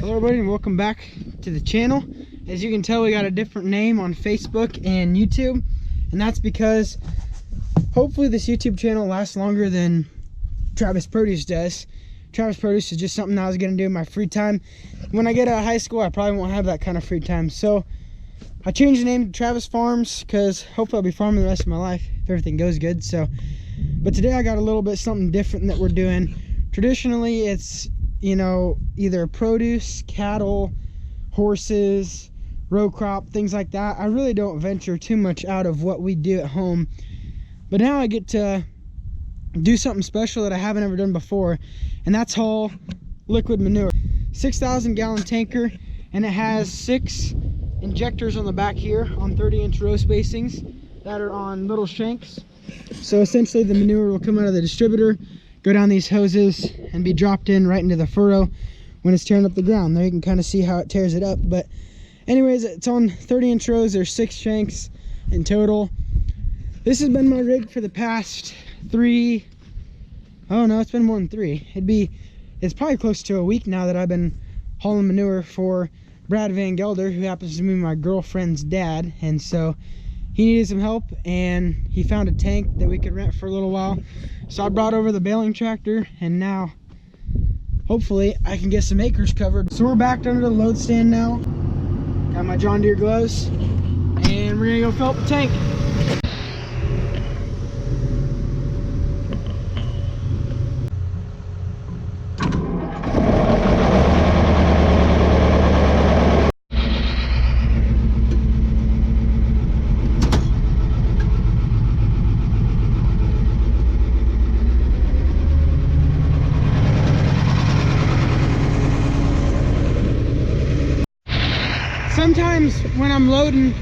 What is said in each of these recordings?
Hello everybody and welcome back to the channel. As you can tell, we got a different name on Facebook and YouTube, and that's because hopefully this YouTube channel lasts longer than Travis Produce does. Travis Produce is just something I was gonna do in my free time. When I get out of high school, I probably won't have that kind of free time, so I changed the name to Travis Farms because hopefully I'll be farming the rest of my life if everything goes good. But today I got a little bit something different that we're doing. Traditionally, it's, you know, either produce, cattle, horses, row crop, things like that. I really don't venture too much out of what we do at home, but now I get to do something special that I haven't ever done before, and that's haul liquid manure. 6,000 gallon tanker, and it has 6 injectors on the back here on 30-inch row spacings that are on little shanks. So essentially the manure will come out of the distributor, go down these hoses, and be dropped in right into the furrow when it's tearing up the ground. There you can kind of see how it tears it up. But anyways, it's on 30-inch rows. There's 6 shanks in total. This has been my rig for the past 3, oh no, it's been more than 3. It's probably close to a week now that I've been hauling manure for Brad Van Gelder, who happens to be my girlfriend's dad. And so he needed some help, and he found a tank that we could rent for a little while. So I brought over the baling tractor, and now hopefully I can get some acres covered. So we're backed under the load stand now. Got my John Deere gloves, and we're gonna go fill up the tank. Sometimes when I'm loading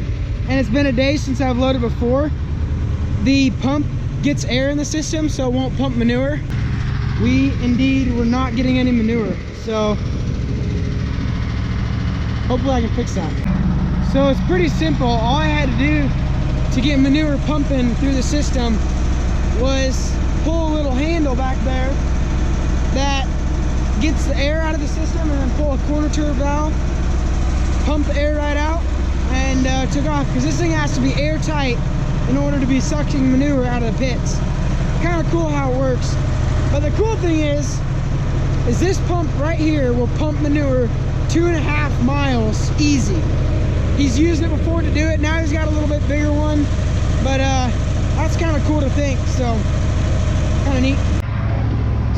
and it's been a day since I've loaded before, the pump gets air in the system, so it won't pump manure. We indeed were not getting any manure, so hopefully I can fix that. So it's pretty simple. All I had to do to get manure pumping through the system was pull a little handle back there that gets the air out of the system, and then pull a corner turret valve, pump the air right out, and took off, because this thing has to be airtight in order to be sucking manure out of the pits. Kind of cool how it works. But the cool thing is this pump right here will pump manure 2.5 miles easy. He's used it before to do it. Now he's got a little bit bigger one, but that's kind of cool to think, so kind of neat.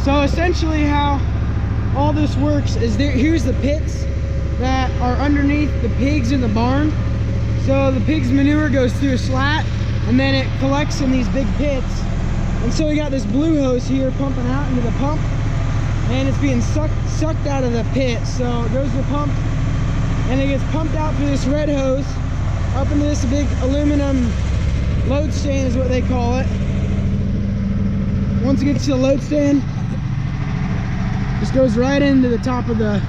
So essentially how all this works is here's the pits that are underneath the pigs in the barn. So the pigs' manure goes through a slat, and then it collects in these big pits. And so we got this blue hose here pumping out into the pump, and it's being sucked out of the pit. So it goes to the pump, and it gets pumped out through this red hose up into this big aluminum load stand is what they call it. Once it gets to the load stand, just goes right into the top of the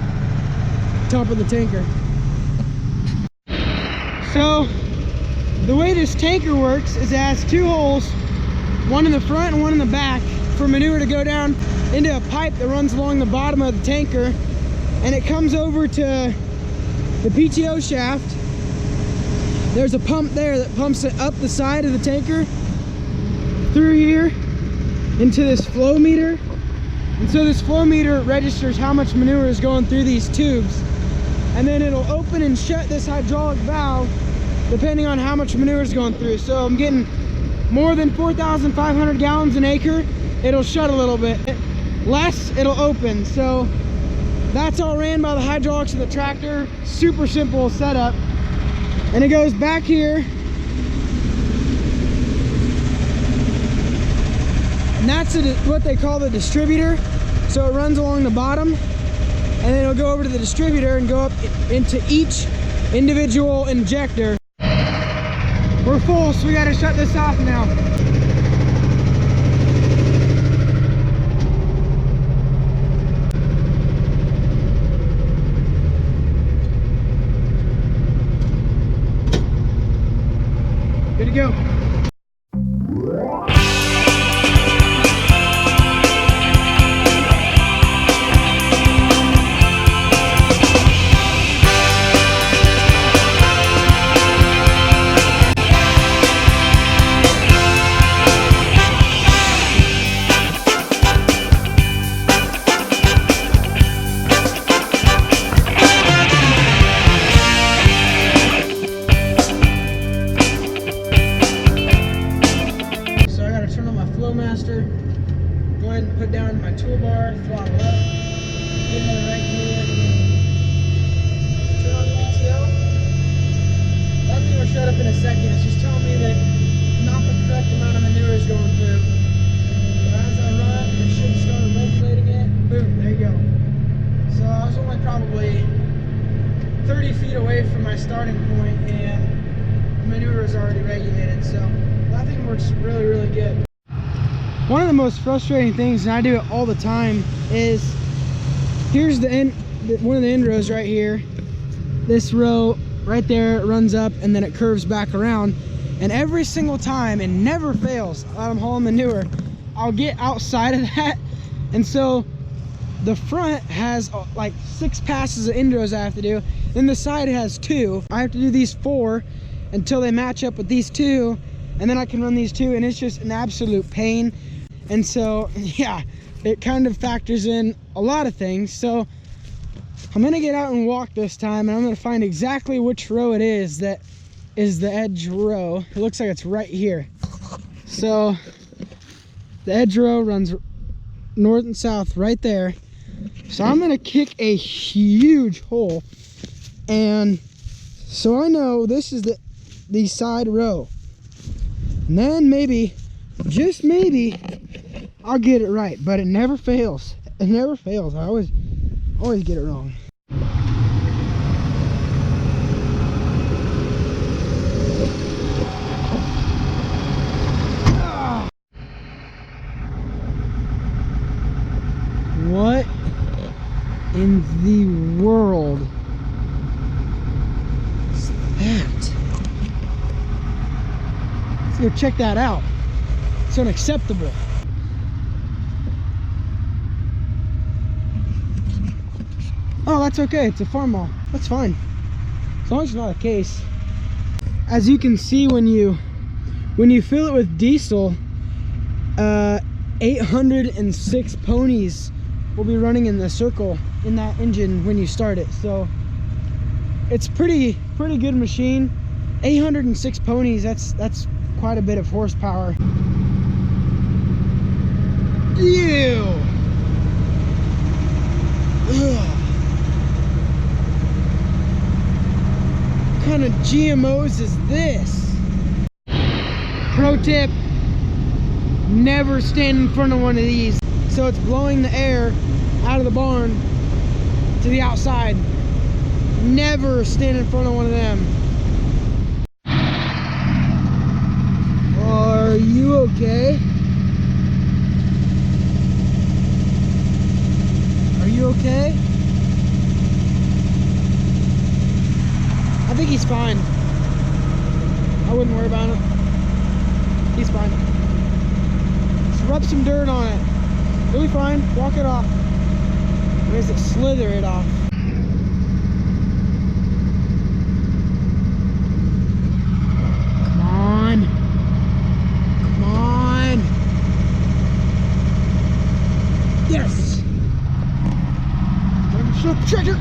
tanker. So the way this tanker works is it has 2 holes, one in the front and one in the back, for manure to go down into a pipe that runs along the bottom of the tanker, and it comes over to the PTO shaft. There's a pump there that pumps it up the side of the tanker through here into this flow meter, and so this flow meter registers how much manure is going through these tubes. And then it'll open and shut this hydraulic valve depending on how much manure is going through. So I'm getting more than 4,500 gallons an acre, it'll shut a little bit. Less, it'll open. So that's all ran by the hydraulics of the tractor. Super simple setup. And it goes back here. And that's what they call the distributor. So it runs along the bottom, and then it'll go over to the distributor and go up into each individual injector. We're full, so we gotta shut this off now. Good to go. Flowmaster. Go ahead and put down my toolbar, throttle up, get into the right gear, turn on the PTO. That thing will shut up in a second. It's just telling me that not the correct amount of manure is going through. But as I run, it should start regulating it. Boom, there you go. So I was only probably 30 feet away from my starting point, and the manure is already regulated. So that thing works really, really good. One of the most frustrating things, and I do it all the time, is here's the end, one of the end rows right here. This row right there, it runs up and then it curves back around. And every single time, it never fails, that I'm hauling manure, I'll get outside of that. And so the front has like 6 passes of end rows I have to do. Then the side has 2. I have to do these 4 until they match up with these 2. And then I can run these 2, and it's just an absolute pain. And so, yeah, it kind of factors in a lot of things. So I'm gonna get out and walk this time, and I'm gonna find exactly which row it is that is the edge row. It looks like it's right here. So the edge row runs north and south right there. So I'm gonna kick a huge hole, and so I know this is the side row. And then maybe, just maybe, I'll get it right, but it never fails. It never fails. I always get it wrong. What in the world is that? Let's go check that out. It's unacceptable. Oh, that's okay. It's a farm mall. That's fine. As long as it's not a case. As you can see, when you fill it with diesel, 806 ponies will be running in the circle in that engine when you start it. So it's pretty good machine. 806 ponies. That's quite a bit of horsepower. Ew. Ugh. What kind of GMOs is this? Pro tip, never stand in front of one of these. So it's blowing the air out of the barn to the outside. Never stand in front of one of them. Are you okay? Are you okay? I think he's fine. I wouldn't worry about him. He's fine. Just rub some dirt on it. He'll be fine. Walk it off. Or is it slither it off? Come on. Come on. Yes. Shut the tractor.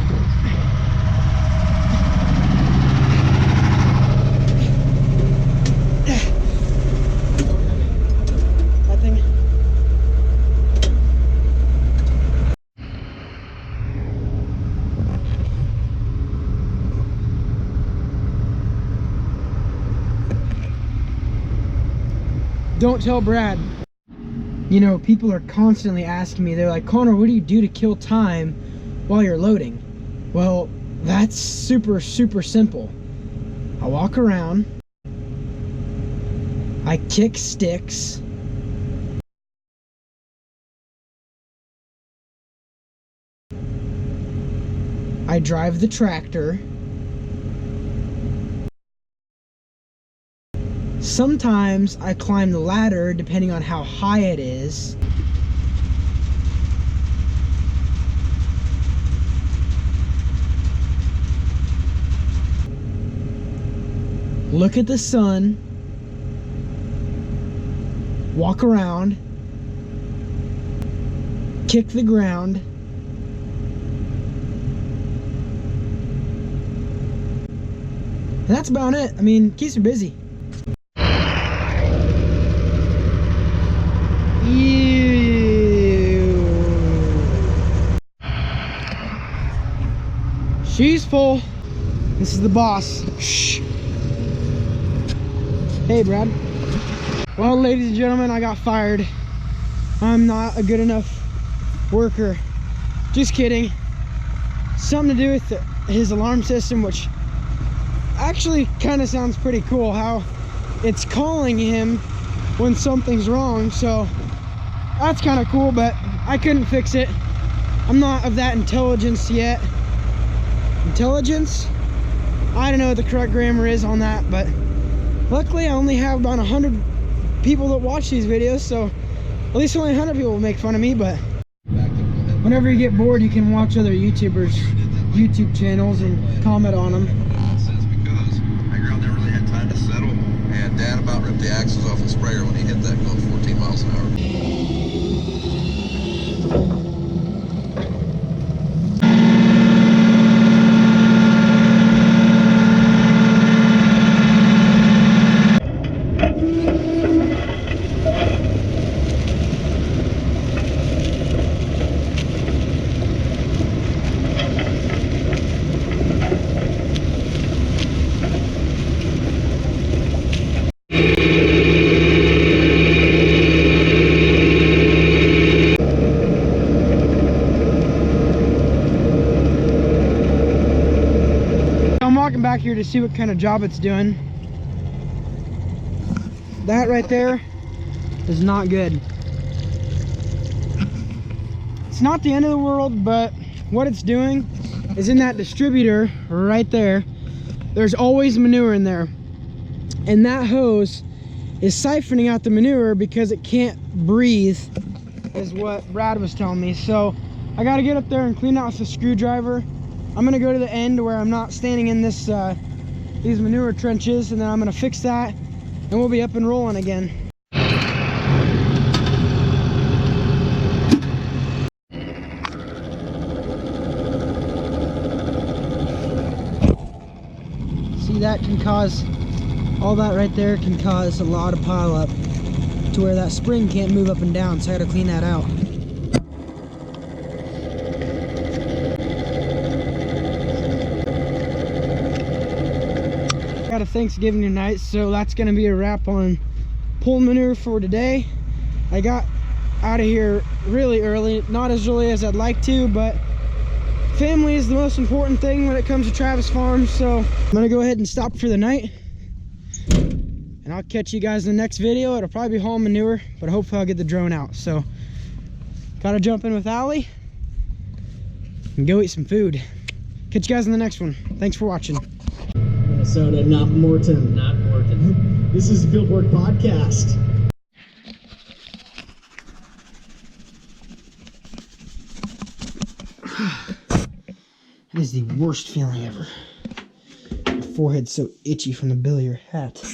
That thing. Don't tell Brad. You know, people are constantly asking me, they're like, Connor, what do you do to kill time while you're loading? Well, that's super simple. I walk around, I kick sticks, I drive the tractor, sometimes I climb the ladder depending on how high it is. Look at the sun, walk around, kick the ground, and that's about it. I mean, keeps me busy. full. This is the boss. Shh. Hey, Brad. Well, ladies and gentlemen, I got fired. I'm not a good enough worker. Just kidding. Something to do with his alarm system, which actually kind of sounds pretty cool, how it's calling him when something's wrong. So that's kind of cool, but I couldn't fix it. I'm not of that intelligence yet. Intelligence? I don't know what the correct grammar is on that, but luckily I only have about 100 people that watch these videos, so at least only 100 people will make fun of me. But whenever you get bored, you can watch other YouTubers' YouTube channels and comment on them. Because my ground never really had time to settle, and Dad about ripped the axles off the sprayer when he hit that going 14 miles an hour. Back here to see what kind of job it's doing. That right there is not good. It's not the end of the world, but what it's doing is in that distributor right there, there's always manure in there, and that hose is siphoning out the manure because it can't breathe, is what Brad was telling me. So I got to get up there and clean out with a screwdriver. I'm gonna go to the end where I'm not standing in this these manure trenches, and then I'm gonna fix that, and we'll be up and rolling again. See, that can cause, all that right there can cause a lot of pile up to where that spring can't move up and down, so I gotta clean that out. Got a Thanksgiving tonight, so that's gonna be a wrap on pulling manure for today. I got out of here really early, not as early as I'd like to, but family is the most important thing when it comes to Travis Farms. So I'm gonna go ahead and stop for the night, and I'll catch you guys in the next video. It'll probably be hauling manure, but hopefully I'll get the drone out. So gotta jump in with Allie and go eat some food. Catch you guys in the next one. Thanks for watching. Minnesota, not Morton. Not Morton. This is the Fieldwork Podcast. It is the worst feeling ever. My forehead's so itchy from the bill of your hat.